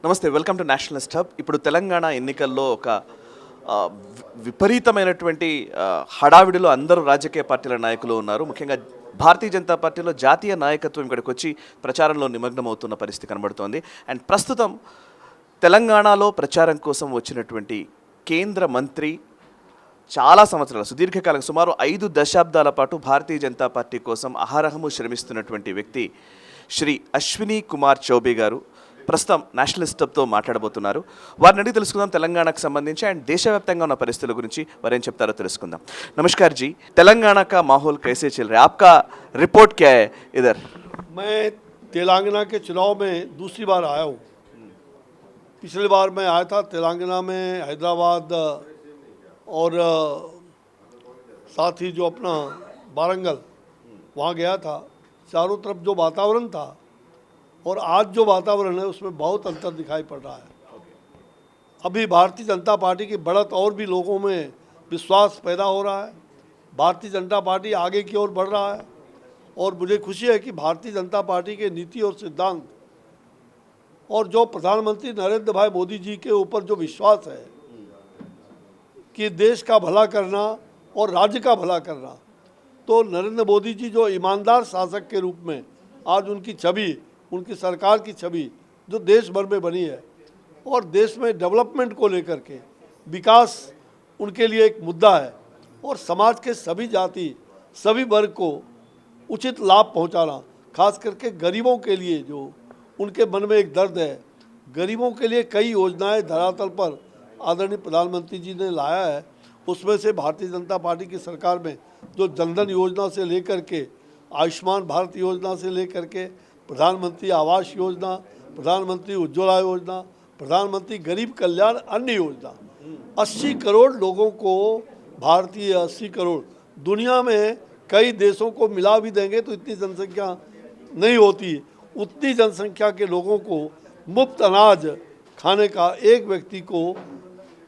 నమస్తే welcome to Nationalist hub. ఇప్పుడు తెలంగాణ ఎన్నికల్లో ఒక విపరీతమైనటువంటి హడావిడిలో అందరూ రాజకీయ పార్టీల నాయకులు ఉన్నారు. ముఖ్యంగా భారతీయ జనతా పార్టీలో జాతీయ నాయకత్వం ఇక్కడికి వచ్చి ప్రచారంలో నిమగ్నమవుతున్న పరిస్థితి కనబడుతోంది. అండ్ ప్రస్తుతం తెలంగాణలో ప్రచారం కోసం వచ్చినటువంటి కేంద్ర మంత్రి చాలా సంవత్సరాలు సుదీర్ఘకాలం సుమారు 5 దశాబ్దాల పాటు భారతీయ జనతా పార్టీ కోసం అహరహము శ్రమిస్తున్నటువంటి వ్యక్తి శ్రీ అశ్విని కుమార్ చౌబే గారు ప్రస్తుతం నేషనలిస్ట్ హబ్తో మాట్లాడబోతున్నారు. వారిని అడిగి తెలుసుకుందాం తెలంగాణకు సంబంధించి అండ్ దేశవ్యాప్తంగా ఉన్న పరిస్థితుల గురించి వారు ఏం చెప్తారో తెలుసుకుందాం. नमस्कार जी, तेलंगाना का माहौल कैसे चल रहा है? आपका रिपोर्ट क्या है इधर? मैं तेलंगाना के चुनाव में दूसरी बार आया हूँ. पिछली बार मैं आया था तेलंगाना में, हैदराबाद और साथ ही जो अपना वारंगल वहाँ गया था. चारों तरफ जो वातावरण था और आज जो वातावरण है उसमें बहुत अंतर दिखाई पड़ रहा है. अभी भारतीय जनता पार्टी की बढ़त और भी लोगों में विश्वास पैदा हो रहा है. भारतीय जनता पार्टी आगे की ओर बढ़ रहा है और मुझे खुशी है कि भारतीय जनता पार्टी के नीति और सिद्धांत और जो प्रधानमंत्री नरेंद्र भाई मोदी जी के ऊपर जो विश्वास है कि देश का भला करना और राज्य का भला करना, तो नरेंद्र मोदी जी जो ईमानदार शासक के रूप में आज उनकी छवि, उनकी सरकार की छवि जो देश भर में बनी है और देश में डेवलपमेंट को लेकर के विकास उनके लिए एक मुद्दा है और समाज के सभी जाति सभी वर्ग को उचित लाभ पहुंचाना, खास करके गरीबों के लिए जो उनके मन में एक दर्द है, गरीबों के लिए कई योजनाएं धरातल पर आदरणीय प्रधानमंत्री जी ने लाया है. उसमें से भारतीय जनता पार्टी की सरकार में जो जनधन योजना से लेकर के आयुष्मान भारत योजना से लेकर के प्रधानमंत्री आवास योजना, प्रधानमंत्री उज्ज्वला योजना, प्रधानमंत्री गरीब कल्याण अन्न योजना, 80 करोड़ लोगों को, भारतीय 80 करोड़, दुनिया में कई देशों को मिला भी देंगे तो इतनी जनसंख्या नहीं होती. उतनी जनसंख्या के लोगों को मुफ्त अनाज खाने का, एक व्यक्ति को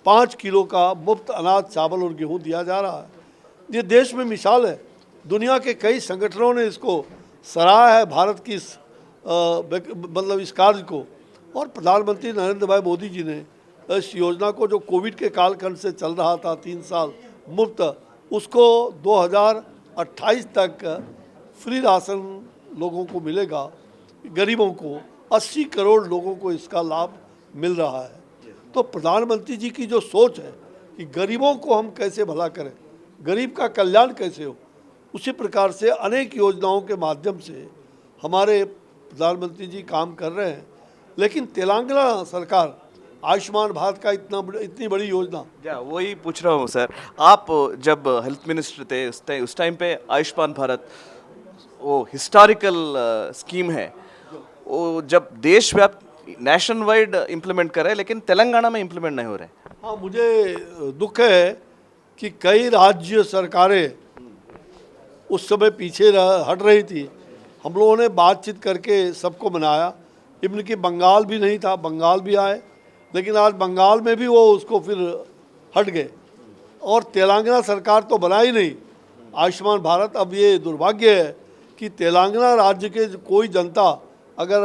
5 किलो का मुफ्त अनाज, चावल और गेहूँ दिया जा रहा है. ये देश में मिसाल है. दुनिया के कई संगठनों ने इसको सराहा है, भारत की मतलब इस कार्य को. और प्रधानमंत्री नरेंद्र भाई मोदी जी ने इस योजना को जो कोविड के कालखंड से चल रहा था 3 साल मुफ्त, उसको 2028 तक फ्री राशन लोगों को मिलेगा. गरीबों को 80 करोड़ लोगों को इसका लाभ मिल रहा है. तो प्रधानमंत्री जी की जो सोच है कि गरीबों को हम कैसे भला करें, गरीब का कल्याण कैसे हो, उसी प्रकार से अनेक योजनाओं के माध्यम से हमारे प्रधानमंत्री जी काम कर रहे हैं. लेकिन तेलंगाना सरकार आयुष्मान भारत का इतनी बड़ी योजना, वही पूछ रहा हूँ सर. आप जब हेल्थ मिनिस्टर थे उस टाइम पे आयुष्मान भारत वो हिस्टोरिकल स्कीम है, वो जब देशव्यापी नेशन वाइड इम्प्लीमेंट कर रहे हैं लेकिन तेलंगाना में इम्प्लीमेंट नहीं हो रहे. हाँ, मुझे दुख है कि कई राज्य सरकारें उस समय पीछे हट रही थी. हम लोगों ने बातचीत करके सबको मनाया. इवन कि बंगाल भी नहीं था, बंगाल भी आए, लेकिन आज बंगाल में भी वो उसको फिर हट गए और तेलंगाना सरकार तो बना ही नहीं आयुष्मान भारत. अब ये दुर्भाग्य है कि तेलंगाना राज्य के कोई जनता अगर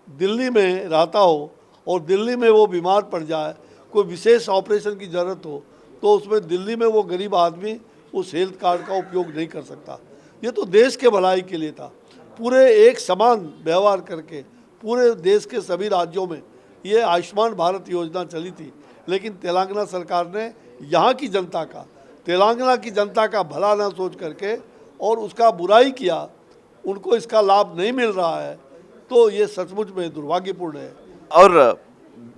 दिल्ली में रहता हो और दिल्ली में वो बीमार पड़ जाए, कोई विशेष ऑपरेशन की ज़रूरत हो, तो उसमें दिल्ली में वो गरीब आदमी उस हेल्थ कार्ड का उपयोग नहीं कर सकता. ये तो देश के भलाई के लिए था. पूरे एक समान व्यवहार करके पूरे देश के सभी राज्यों में ये आयुष्मान भारत योजना चली थी. लेकिन तेलंगाना सरकार ने यहाँ की जनता का, तेलंगाना की जनता का भला ना सोच करके और उसका बुराई किया, उनको इसका लाभ नहीं मिल रहा है. तो ये सचमुच में दुर्भाग्यपूर्ण है. और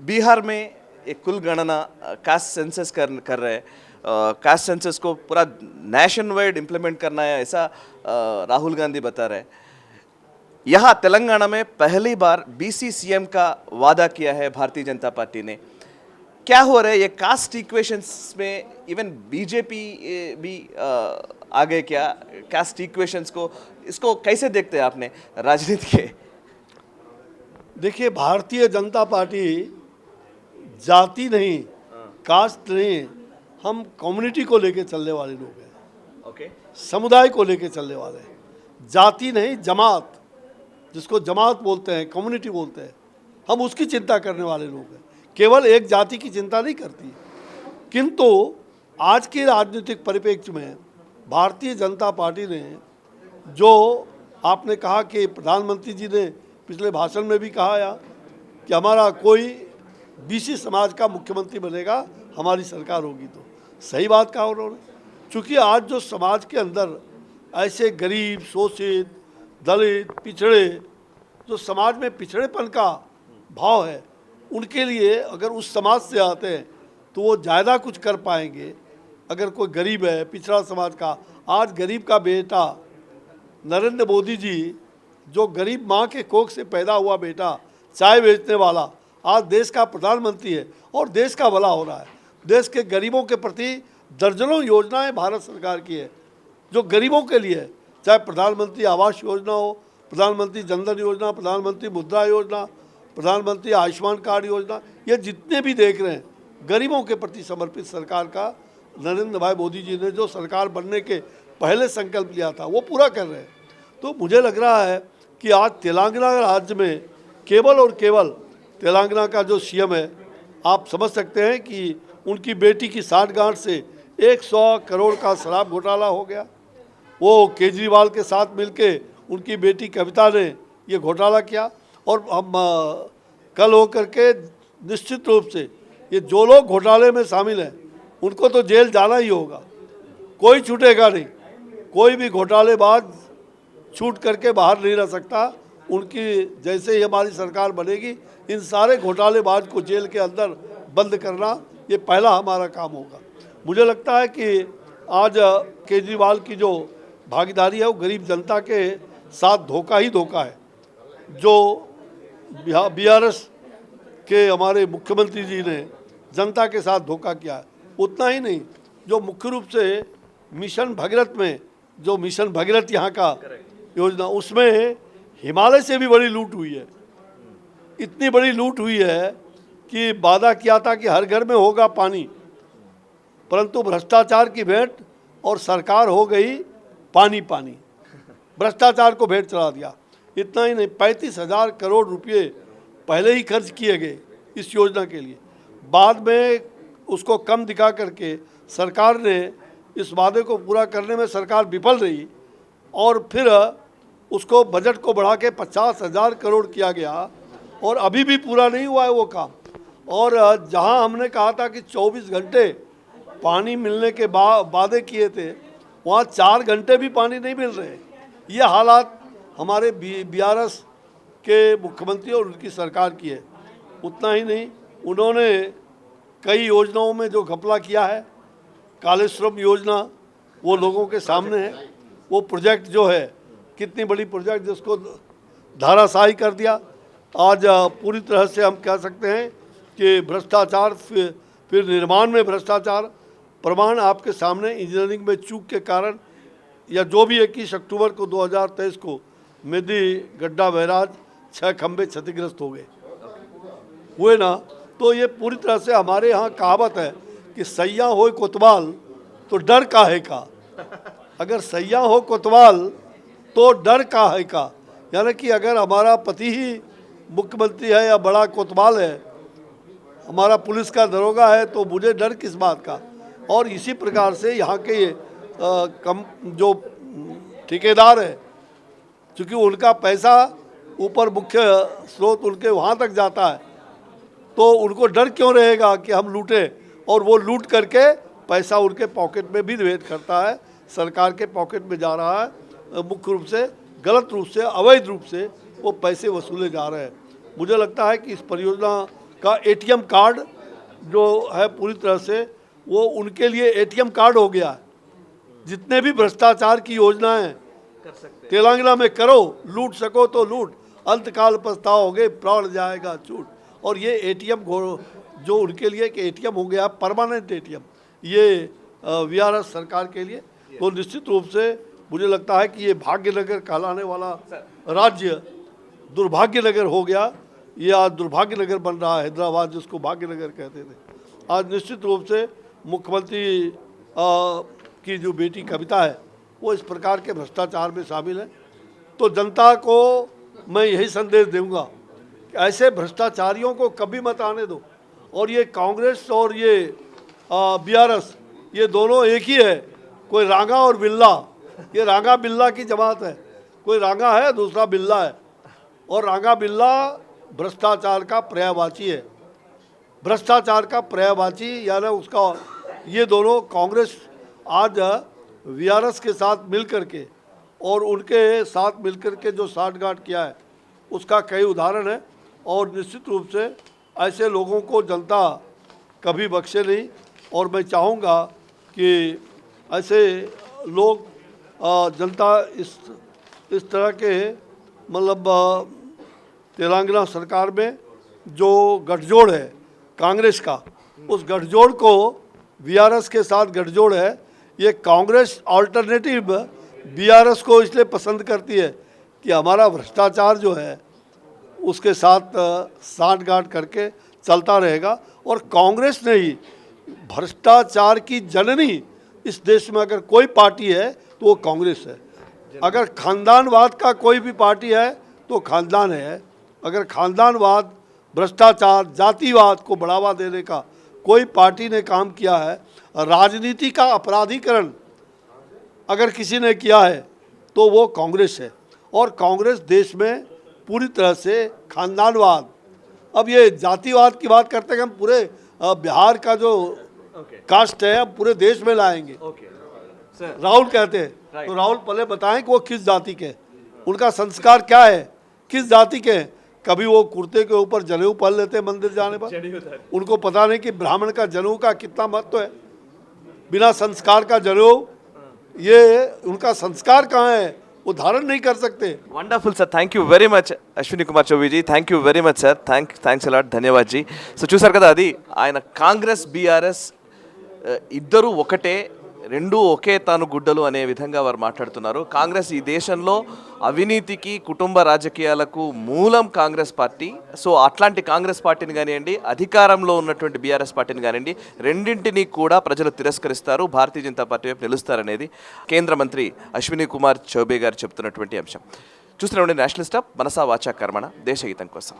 बिहार में एक कुल गणना कास्ट सेंसस कर रहे हैं. कास्ट सेंसस को पूरा नेशन वाइड इम्प्लीमेंट करना है ऐसा राहुल गांधी बता रहे हैं. यहाँ तेलंगाना में पहली बार बीसी सीएम का वादा किया है भारतीय जनता पार्टी ने. क्या हो रहा है ये कास्ट इक्वेशंस में? इवन बीजेपी भी आ गए क्या कास्ट इक्वेशंस को? इसको कैसे देखते हैं आपने राजनीति के? देखिए, भारतीय जनता पार्टी जाति नहीं, कास्ट नहीं, हम कम्युनिटी को लेके चलने वाले लोग हैं. ओके, समुदाय को लेके चलने वाले हैं. जाति नहीं, जमात, जिसको जमात बोलते हैं, कम्युनिटी बोलते हैं, हम उसकी चिंता करने वाले लोग हैं, केवल एक जाति की चिंता नहीं करती। किंतु आज के राजनीतिक परिप्रेक्ष्य में भारतीय जनता पार्टी ने, जो आपने कहा कि प्रधानमंत्री जी ने पिछले भाषण में भी कहा या कि हमारा कोई बीसी समाज का मुख्यमंत्री बनेगा, हमारी सरकार होगी, तो सही बात कहा उन्होंने। चूँकि आज जो समाज के अंदर ऐसे गरीब, शोषित, दलित, पिछड़े, जो समाज में पिछड़ेपन का भाव है, उनके लिए अगर उस समाज से आते हैं तो वो ज़्यादा कुछ कर पाएंगे। अगर कोई गरीब है, पिछड़ा समाज का, आज गरीब का बेटा नरेंद्र मोदी जी, जो गरीब माँ के कोख से पैदा हुआ बेटा, चाय बेचने वाला, आज देश का प्रधानमंत्री है और देश का भला हो रहा है। देश के गरीबों के प्रति दर्जनों योजनाएं भारत सरकार की है जो गरीबों के लिए है, चाहे प्रधानमंत्री आवास योजना हो, प्रधानमंत्री जनधन योजना, प्रधानमंत्री मुद्रा योजना, प्रधानमंत्री आयुष्मान कार्ड योजना, ये जितने भी देख रहे हैं गरीबों के प्रति समर्पित सरकार का नरेंद्र भाई मोदी जी ने जो सरकार बनने के पहले संकल्प लिया था वो पूरा कर रहे हैं। तो मुझे लग रहा है कि आज तेलंगाना राज्य में केवल और केवल तेलंगाना का जो सीएम है, आप समझ सकते हैं कि उनकी बेटी की साठगांठ से 100 करोड़ का शराब घोटाला हो गया। वो केजरीवाल के साथ मिलके उनकी बेटी कविता ने ये घोटाला किया। और हम कल होकर के निश्चित रूप से ये जो लोग घोटाले में शामिल हैं उनको तो जेल जाना ही होगा, कोई छूटेगा नहीं। कोई भी घोटालेबाज छूट करके बाहर नहीं रह सकता। उनकी जैसे ही हमारी सरकार बनेगी, इन सारे घोटालेबाज को जेल के अंदर बंद करना ये पहला हमारा काम होगा। मुझे लगता है कि आज केजरीवाल की जो भागीदारी है वो गरीब जनता के साथ धोखा ही धोखा है। जो बीआरएस के हमारे मुख्यमंत्री जी ने जनता के साथ धोखा किया है, उतना ही नहीं, जो मुख्य रूप से मिशन भगीरथ में, जो मिशन भगीरथ यहाँ का योजना, उसमें हिमालय से भी बड़ी लूट हुई है। इतनी बड़ी लूट हुई है कि वादा किया था कि हर घर में होगा पानी, परंतु भ्रष्टाचार की भेंट और सरकार हो गई पानी पानी, भ्रष्टाचार को भेंट चढ़ा दिया। इतना ही नहीं, 35,000 करोड़ रुपए पहले ही खर्च किए गए इस योजना के लिए। बाद में उसको कम दिखा करके सरकार ने इस वादे को पूरा करने में सरकार विफल रही और फिर उसको बजट को बढ़ा के 50,000 करोड़ किया गया और अभी भी पूरा नहीं हुआ है वो काम। और जहां हमने कहा था कि 24 घंटे पानी मिलने के वादे किए थे, वहाँ 4 घंटे भी पानी नहीं मिल रहे। ये हालात हमारे बीआरएस के मुख्यमंत्री और उनकी सरकार की है। उतना ही नहीं, उन्होंने कई योजनाओं में जो घपला किया है, कालेश्वरम योजना वो लोगों के सामने है। वो प्रोजेक्ट जो है, कितनी बड़ी प्रोजेक्ट जिसको धाराशाही कर दिया। आज पूरी तरह से हम कह सकते हैं कि भ्रष्टाचार, फिर निर्माण में भ्रष्टाचार, प्रमाण आपके सामने। इंजीनियरिंग में चूक के कारण या जो भी 21 अक्टूबर को 2023 को मेदी गड्ढा बैराज 6 खंभे क्षतिग्रस्त हो गए हुए ना, तो ये पूरी तरह से हमारे यहाँ कहावत है कि सैया हो कोतवाल तो डर काहे का। अगर सैया हो कोतवाल तो डर काहे का, यानी कि अगर हमारा पति ही मुख्यमंत्री है या बड़ा कोतवाल है, हमारा पुलिस का दरोगा है, तो मुझे डर किस बात का। और इसी प्रकार से यहाँ के ये जो ठेकेदार है, चूँकि उनका पैसा ऊपर मुख्य स्रोत उनके वहाँ तक जाता है, तो उनको डर क्यों रहेगा कि हम लूटें, और वो लूट करके पैसा उनके पॉकेट में भी निवेश करता है, सरकार के पॉकेट में जा रहा है। मुख्य रूप से गलत रूप से, अवैध रूप से वो पैसे वसूले जा रहे हैं। मुझे लगता है कि इस परियोजना का एटीएम कार्ड जो है पूरी तरह से वो उनके लिए एटीएम कार्ड हो गया है। जितने भी भ्रष्टाचार की योजनाएं तेलंगाना में करो, लूट सको तो लूट, अंतकाल पछताओगे प्राण जाएगा छूट। और ये एटीएम जो उनके लिए कि एटीएम हो गया, परमानेंट एटीएम, ये बीआरएस सरकार के लिए। तो निश्चित रूप से मुझे लगता है कि ये भाग्यनगर कहलाने वाला राज्य दुर्भाग्यनगर हो गया। ये आज दुर्भाग्यनगर बन रहा है, हैदराबाद जिसको भाग्यनगर कहते थे। आज निश्चित रूप से मुख्यमंत्री की जो बेटी कविता है वो इस प्रकार के भ्रष्टाचार में शामिल है। तो जनता को मैं यही संदेश दूंगा ऐसे भ्रष्टाचारियों को कभी मत आने दो। और ये कांग्रेस और ये बीआरएस ये दोनों एक ही है, कोई रांगा और बिल्ला, ये रांगा बिल्ला की जमात है। कोई रांगा है, दूसरा बिल्ला है, और रांगा बिल्ला भ्रष्टाचार का पर्यायवाची है, भ्रष्टाचार का पर्यायवाची यानी उसका। ये दोनों कांग्रेस आज बीआरएस के साथ मिल करके और उनके साथ मिल करके जो साठगांठ किया है उसका कई उदाहरण है। और निश्चित रूप से ऐसे लोगों को जनता कभी बख्शे नहीं। और मैं चाहूँगा कि ऐसे लोग जनता इस तरह के मतलब तेलंगाना सरकार में जो गठजोड़ है कांग्रेस का, उस गठजोड़ को बीआरएस के साथ गठजोड़ है, ये कांग्रेस अल्टरनेटिव बीआरएस को इसलिए पसंद करती है कि हमारा भ्रष्टाचार जो है उसके साथ साठगांठ करके चलता रहेगा। और कांग्रेस ने ही भ्रष्टाचार की जननी इस देश में अगर कोई पार्टी है तो वो कांग्रेस है। अगर खानदानवाद का कोई भी पार्टी है तो खानदान है। अगर खानदानवाद, भ्रष्टाचार, जातिवाद को बढ़ावा देने का कोई पार्टी ने काम किया है, राजनीति का अपराधीकरण अगर किसी ने किया है तो वो कांग्रेस है। और कांग्रेस देश में पूरी तरह से खानदानवाद, अब ये जातिवाद की बात करते हैं, हम पूरे बिहार का जो कास्ट है हम पूरे देश में लाएंगे। राहुल कहते हैं तो राहुल पहले बताएं कि वो किस जाति के, उनका संस्कार क्या है, किस जाति के हैं। कभी वो कुर्ते के ऊपर जनेऊ पहन लेते हैं मंदिर जाने पर, उनको पता नहीं कि ब्राह्मण का जनेऊ का कितना महत्व है। बिना संस्कार का जनेऊ, ये उनका संस्कार कहाँ है, वो धारण नहीं कर सकते। Wonderful sir, thank you very much Ashwini Kumar Choubey ji, thank you very much sir, thanks a lot, ధన్యవాద్ జీ. సో చూసారు కదా, అది ఆయన కాంగ్రెస్ బీఆర్ఎస్ ఇద్దరు ఒకటే, రెండు ఒకే తాను గుడ్డలు అనే విధంగా వారు మాట్లాడుతున్నారు. కాంగ్రెస్ ఈ దేశంలో అవినీతికి, కుటుంబ రాజకీయాలకు మూలం కాంగ్రెస్ పార్టీ. సో అట్లాంటి కాంగ్రెస్ పార్టీని కానివ్వండి, అధికారంలో ఉన్నటువంటి బీఆర్ఎస్ పార్టీని కానివ్వండి, రెండింటినీ కూడా ప్రజలు తిరస్కరిస్తారు, భారతీయ జనతా పార్టీ వైపు నిలుస్తారనేది కేంద్ర మంత్రి అశ్విని కుమార్ చౌబే గారు చెప్తున్నటువంటి అంశం. చూస్తూనే ఉండండి నేషనల్ స్టాప్, మనసా వాచా కర్మణ, దేశహితం కోసం.